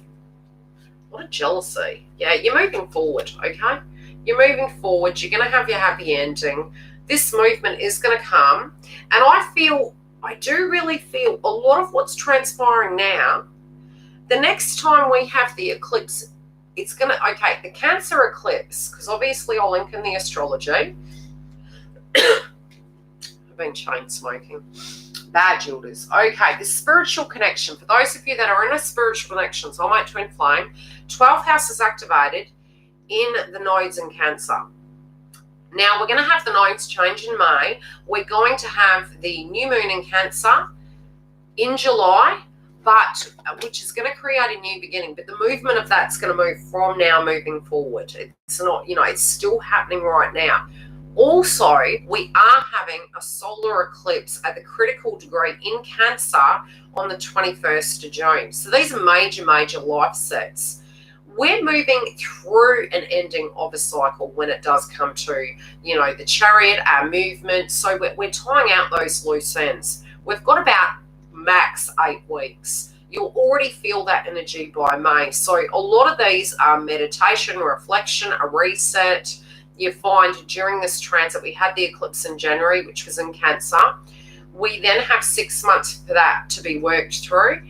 What a jealousy. Yeah, you're moving forward, okay? You're moving forward. You're going to have your happy ending. This movement is going to come. And I do really feel a lot of what's transpiring now, the next time we have the eclipse, it's going to, okay, the Cancer eclipse, because obviously I'll link in the astrology. I've been chain smoking. Bad, Yildiz. Okay, the spiritual connection. For those of you that are in a spiritual connection, soulmate, twin flame, 12th house is activated in the nodes in Cancer. Now, we're going to have the nodes change in May. We're going to have the new moon in Cancer in July, which is going to create a new beginning. But the movement of that's going to move from now moving forward. It's not, it's still happening right now. Also, we are having a solar eclipse at the critical degree in Cancer on the 21st of June. So these are major, major life sets. We're moving through an ending of a cycle when it does come to, the Chariot, our movement. So we're tying out those loose ends. We've got about max 8 weeks. You'll already feel that energy by May. So a lot of these are meditation, reflection, a reset. You find during this transit, we had the eclipse in January, which was in Cancer. We then have 6 months for that to be worked through.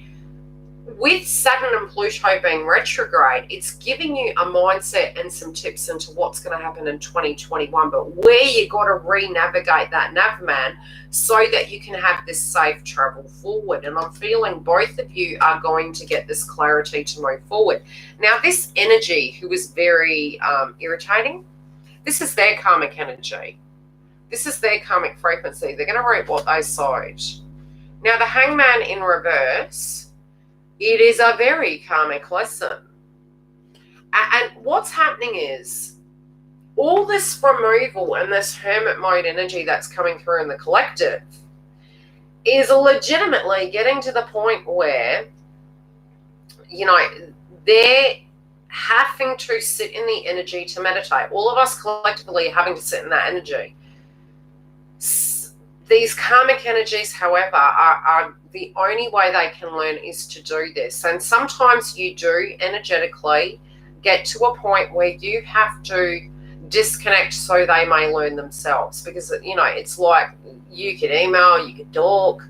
With Saturn and Pluto being retrograde, it's giving you a mindset and some tips into what's going to happen in 2021, but where you got to re-navigate that navman so that you can have this safe travel forward. And I'm feeling both of you are going to get this clarity to move forward. Now, this energy who is very irritating, this is their karmic energy. This is their karmic frequency. They're going to reap what they sowed. Now, the Hangman in reverse, it is a very karmic lesson. And what's happening is all this removal and this hermit mode energy that's coming through in the collective is legitimately getting to the point where, they're having to sit in the energy to meditate. All of us collectively are having to sit in that energy. These karmic energies, however, are the only way they can learn is to do this. And sometimes you do energetically get to a point where you have to disconnect so they may learn themselves. Because, you know, it's like you could email, you could talk,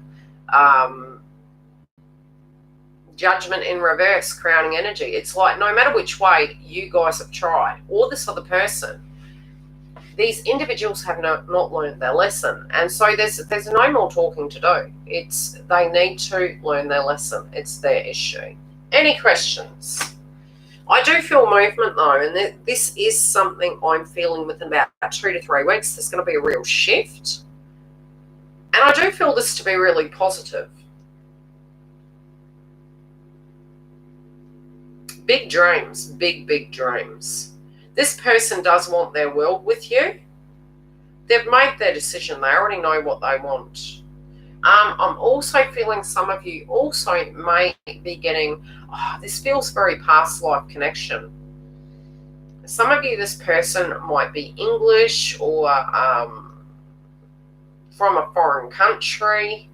judgment in reverse, crowning energy. It's like no matter which way you guys have tried, or this other person, these individuals have not learned their lesson, and so there's no more talking to do. It's they need to learn their lesson. It's their issue. Any questions? I do feel movement though, and this is something I'm feeling within about 2 to 3 weeks. There's going to be a real shift, and I do feel this to be really positive. Big dreams, big dreams. This person does want their world with you. They've made their decision. They already know what they want. I'm also feeling some of you also may be getting, this feels very past life connection. Some of you, this person might be English or from a foreign country.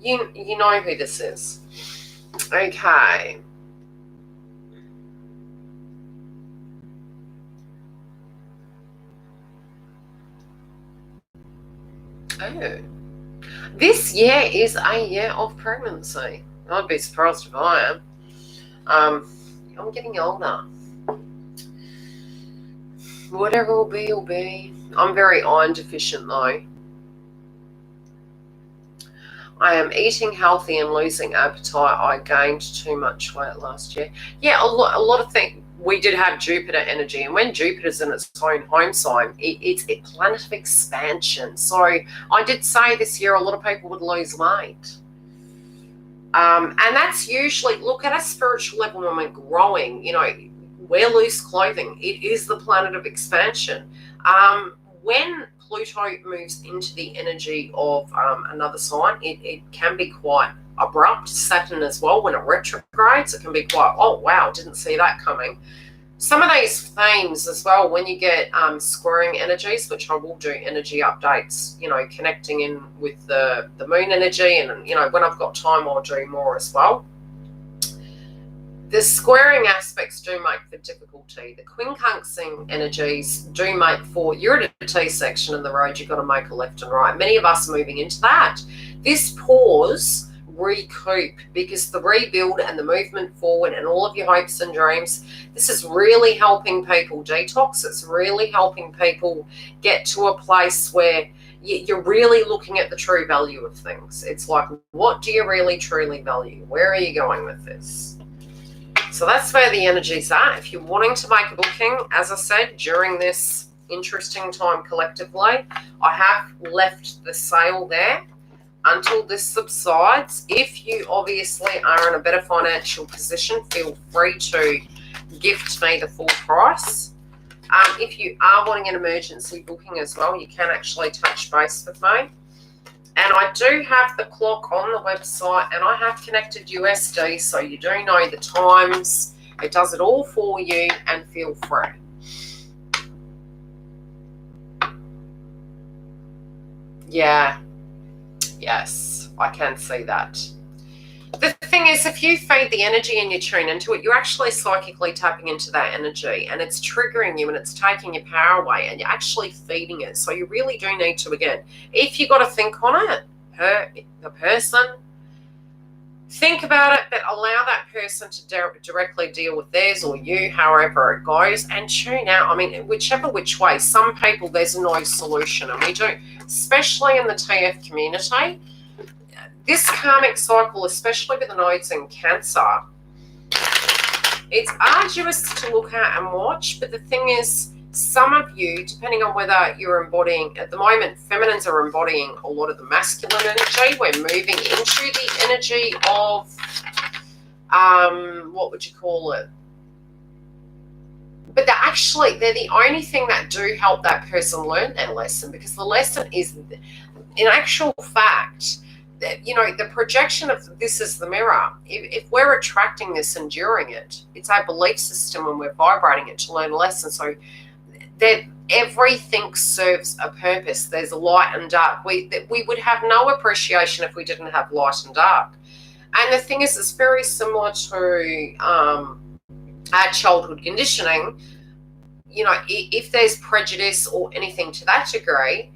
You know who this is. Okay. Oh, this year is a year of pregnancy. I'd be surprised if I am. I'm getting older. Whatever will be, will be. I'm very iron deficient though. I am eating healthy and losing appetite. I gained too much weight last year. Yeah, a lot of things. We did have Jupiter energy, and when Jupiter's in its own home sign, it's a planet of expansion. So I did say this year a lot of people would lose weight. And that's usually, look, at a spiritual level when we're growing, you know, wear loose clothing. It is the planet of expansion. When Pluto moves into the energy of another sign, it can be quite abrupt. Saturn as well, when it retrogrades, it can be quite, oh wow, didn't see that coming. Some of these themes as well, when you get squaring energies, which I will do energy updates, you know, connecting in with the moon energy, and you know, when I've got time I'll do more as well. The squaring aspects do make for difficulty. The quincunxing energies do make for, you're at a T-section in the road, you've got to make a left and right. Many of us are moving into that. This pause, recoup, because the rebuild and the movement forward and all of your hopes and dreams, this is really helping people detox. It's really helping people get to a place where you're really looking at the true value of things. It's like, what do you really truly value? Where are you going with this? So that's where the energies are. If you're wanting to make a booking, as I said, during this interesting time collectively, I have left the sale there until this subsides. If you obviously are in a better financial position, feel free to gift me the full price. If you are wanting an emergency booking as well, you can actually touch base with me. And I do have the clock on the website, and I have connected USD, so you do know the times. It does it all for you, and feel free. Yeah. Yes, I can see that. The thing is, if you feed the energy and you tune into it, you're actually psychically tapping into that energy, and it's triggering you and it's taking your power away, and you're actually feeding it. So you really do need to, again, if you got to think on it, the person, think about it, but allow that person to directly deal with theirs or you, however it goes, and tune out. I mean, whichever which way. Some people, there's no solution, and we do, especially in the TF community, this karmic cycle, especially with the nodes in Cancer, it's arduous to look at and watch. But the thing is, some of you, depending on whether you're embodying, at the moment, feminines are embodying a lot of the masculine energy. We're moving into the energy of, what would you call it? But they're the only thing that do help that person learn their lesson, because the lesson is, in actual fact, you know, the projection of this is the mirror. If we're attracting this, enduring it, it's our belief system, and we're vibrating it to learn a lesson. So that everything serves a purpose. There's light and dark. We would have no appreciation if we didn't have light and dark. And the thing is, it's very similar to our childhood conditioning. You know, if there's prejudice or anything to that degree,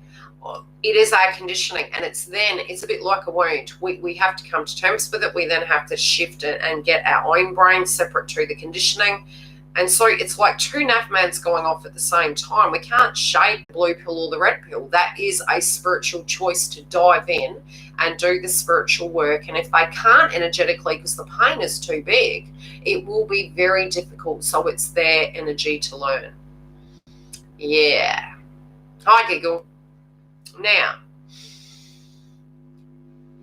it is our conditioning, and it's a bit like a wound. We have to come to terms with it. We then have to shift it and get our own brain separate to the conditioning. And so it's like two NAFMANs going off at the same time. We can't shade the blue pill or the red pill. That is a spiritual choice to dive in and do the spiritual work. And if they can't energetically because the pain is too big, it will be very difficult. So it's their energy to learn. Yeah. Hi, Giggle. Now,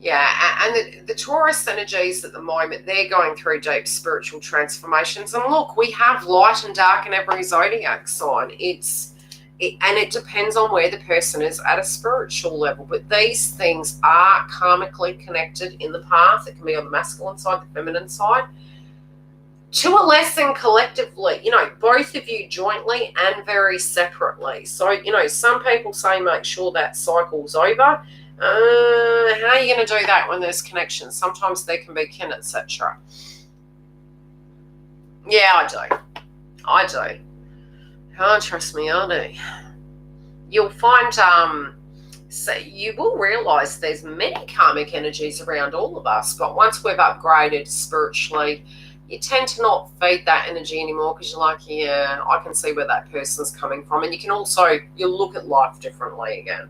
yeah, and the Taurus energies at the moment, they're going through deep spiritual transformations. And look, we have light and dark in every zodiac sign. And it depends on where the person is at a spiritual level. But these things are karmically connected in the path. It can be on the masculine side, the feminine side, to a lesson collectively, you know, both of you jointly and very separately. So, you know, some people say make sure that cycle's over. How are you going to do that when there's connections? Sometimes there can be kin, etc. Yeah, I do. Oh, trust me, I do. You'll find, so you will realise there's many karmic energies around all of us, but once we've upgraded spiritually, you tend to not feed that energy anymore because you're like, yeah, I can see where that person's coming from. And you can also, you look at life differently again.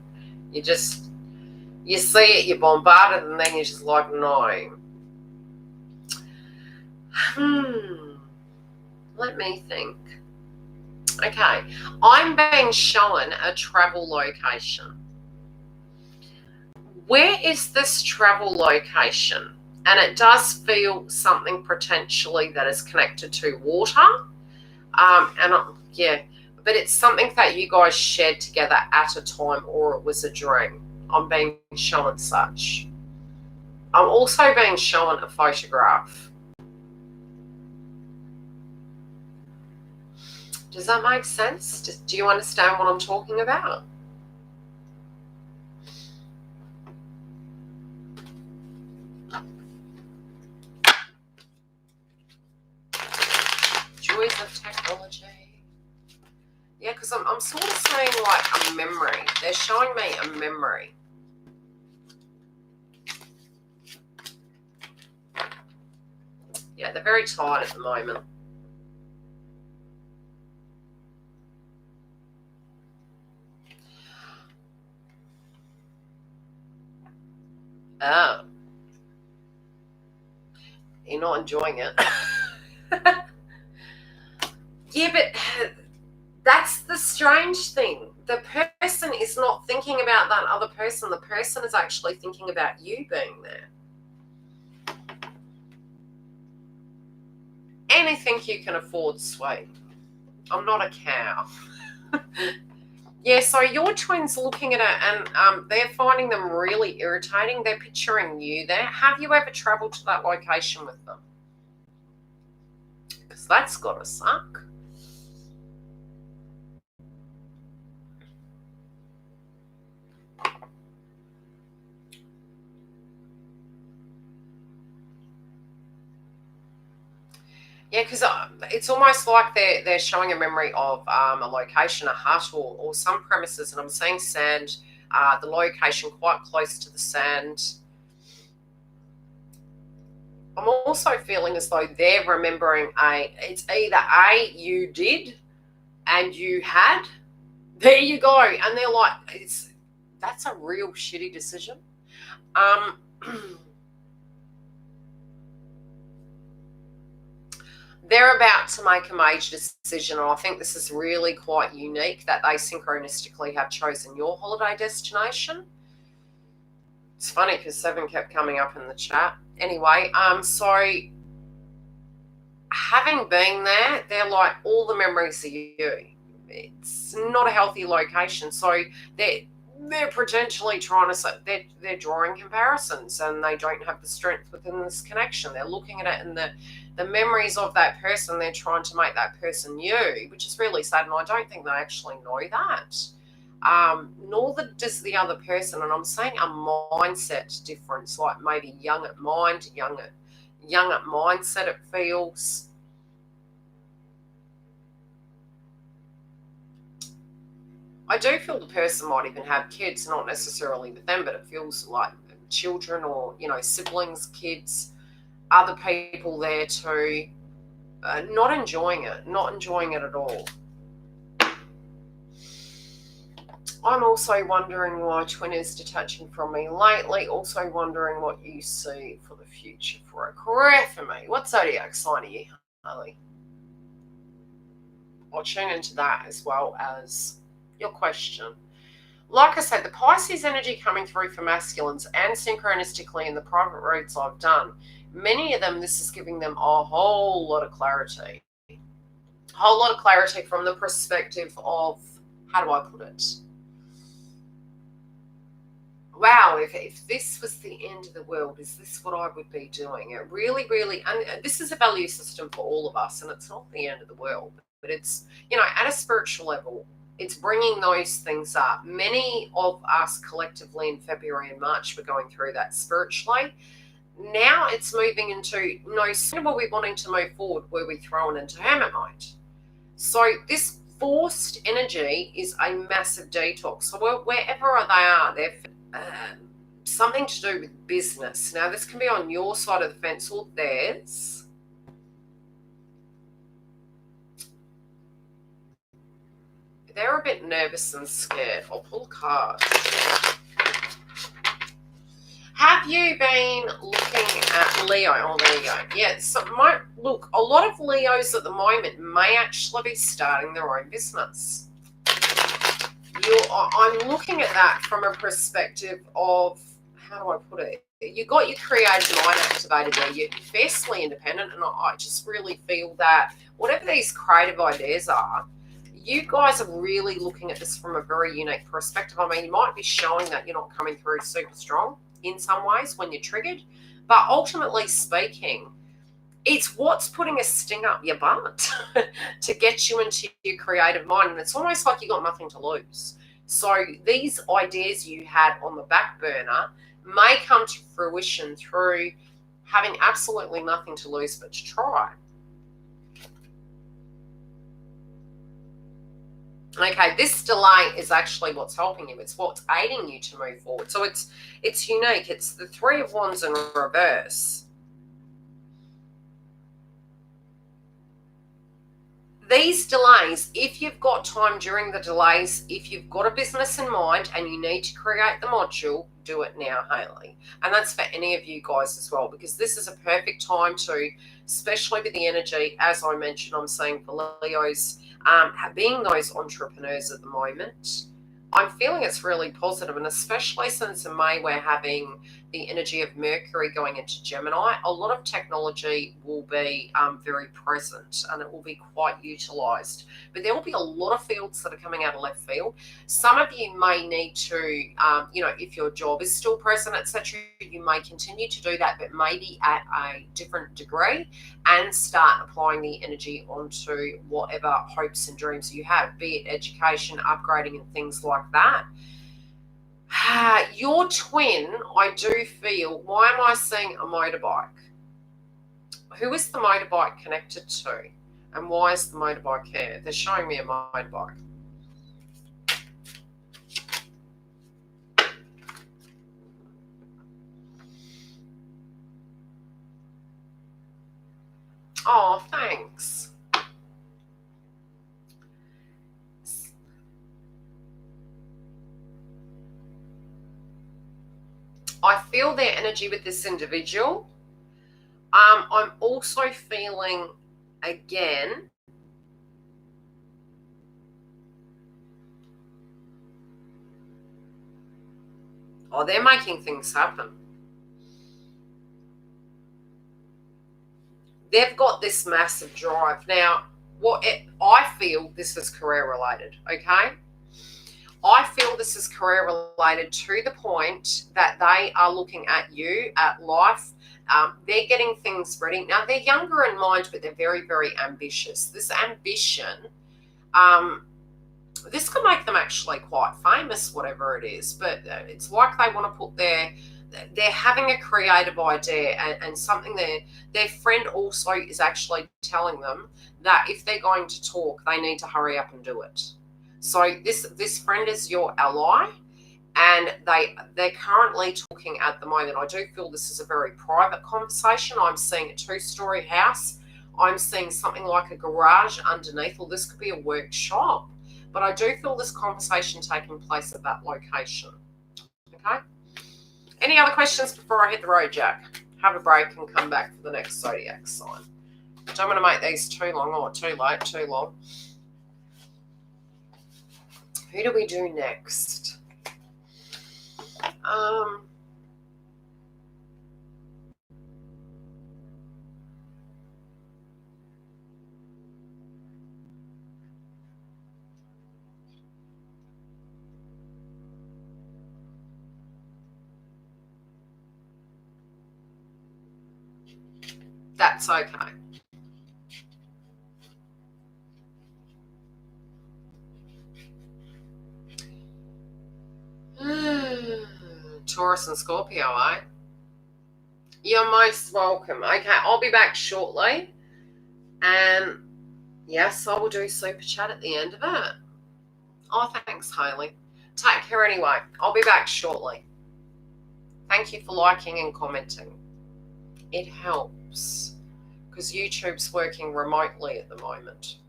You see it, you're bombarded, and then you're just like, no. Let me think. Okay, I'm being shown a travel location. Where is this travel location? And it does feel something potentially that is connected to water. Yeah, but it's something that you guys shared together at a time, or it was a dream. I'm being shown such. I'm also being shown a photograph. Does that make sense? Do you understand what I'm talking about? Joys of technology. Yeah, because I'm sort of saying like a memory. They're showing me a memory. Yeah, they're very tired at the moment. Oh. You're not enjoying it. Yeah, but that's the strange thing. The person is not thinking about that other person. The person is actually thinking about you being there. Anything you can afford, sweet. I'm not a cow. Yeah, so your twin's looking at it and they're finding them really irritating. They're picturing you there. Have you ever travelled to that location with them? Because that's got to suck. Yeah, because it's almost like they're showing a memory of a location, a hut, or some premises, and I'm seeing sand, the location quite close to the sand. I'm also feeling as though they're remembering it's either A, you did and you had, there you go, and they're like, that's a real shitty decision. They're about to make a major decision, and I think this is really quite unique that they synchronistically have chosen your holiday destination. It's funny because 7 kept coming up in the chat. Anyway, so having been there, they're like, all the memories of you. It's not a healthy location, so they're they're potentially trying to say they're drawing comparisons, and they don't have the strength within this connection. They're looking at it and the memories of that person. They're trying to make that person you, which is really sad. And I don't think they actually know that. Nor does the other person. And I'm saying a mindset difference, like maybe young at mind, young at mindset. It feels. I do feel the person might even have kids, not necessarily with them, but it feels like children or, siblings, kids, other people there too, not enjoying it at all. I'm also wondering why twin is detaching from me lately. Also wondering what you see for the future for a career for me. What zodiac sign are you, Harley? I'll tune into that as well as your question. Like I said, the Pisces energy coming through for masculines and synchronistically in the private reads I've done, many of them, this is giving them a whole lot of clarity. A whole lot of clarity from the perspective of, how do I put it? Wow, if this was the end of the world, is this what I would be doing? It really, really, and this is a value system for all of us, and it's not the end of the world, but it's, at a spiritual level, it's bringing those things up. Many of us collectively in February and March were going through that spiritually. Now it's moving into, soon we'll be wanting to move forward where we throw it into hermit mode. So this forced energy is a massive detox. So wherever they are, they're something to do with business. Now this can be on your side of the fence or theirs. They're a bit nervous and scared. I'll pull a card. Have you been looking at Leo? Oh, there you go. Yeah, so look, a lot of Leos at the moment may actually be starting their own business. I'm looking at that from a perspective of, how do I put it? You got your creative mind activated there. You're fiercely independent, and I just really feel that whatever these creative ideas are, you guys are really looking at this from a very unique perspective. I mean, you might be showing that you're not coming through super strong in some ways when you're triggered, but ultimately speaking, it's what's putting a sting up your butt to get you into your creative mind. And it's almost like you got nothing to lose. So these ideas you had on the back burner may come to fruition through having absolutely nothing to lose but to try. Okay, this delay is actually what's helping you. It's what's aiding you to move forward. So it's unique. It's the Three of Wands in reverse. These delays, if you've got time during the delays, if you've got a business in mind and you need to create the module, do it now, Hayley. And that's for any of you guys as well, because this is a perfect time to, especially with the energy, as I mentioned, I'm saying for Leos, being those entrepreneurs at the moment, I'm feeling it's really positive, and especially since in May we're having the energy of Mercury going into Gemini, a lot of technology will be very present and it will be quite utilised. But there will be a lot of fields that are coming out of left field. Some of you may need to, if your job is still present, etc., you may continue to do that, but maybe at a different degree, and start applying the energy onto whatever hopes and dreams you have, be it education, upgrading and things like that. Your twin, I do feel, why am I seeing a motorbike? Who is the motorbike connected to? And why is the motorbike here? They're showing me a motorbike. Oh, thanks. I feel their energy with this individual. I'm also feeling, again, they're making things happen. They've got this massive drive. Now, I feel this is career related, okay? I feel this is career related to the point that they are looking at you, at life. They're getting things ready. Now, they're younger in mind, but they're very, very ambitious. This ambition, this could make them actually quite famous, whatever it is. But it's like they want to put they're having a creative idea and something their friend also is actually telling them that if they're going to talk, they need to hurry up and do it. So this friend is your ally, and they're currently talking at the moment. I do feel this is a very private conversation. I'm seeing a 2-story house. I'm seeing something like a garage underneath, or this could be a workshop. But I do feel this conversation taking place at that location. Okay? Any other questions before I hit the road, Jack? Have a break and come back for the next zodiac sign. Don't want to make these too long or too late, too long. Who do we do next? That's okay. Taurus and Scorpio, eh? You're most welcome. Okay, I'll be back shortly. And yes, I will do super chat at the end of it. Oh, thanks, Hayley. Take care anyway. I'll be back shortly. Thank you for liking and commenting. It helps because YouTube's working remotely at the moment.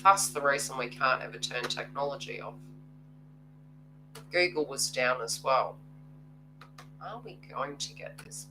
That's the reason we can't ever turn technology off. Google was down as well. Are we going to get this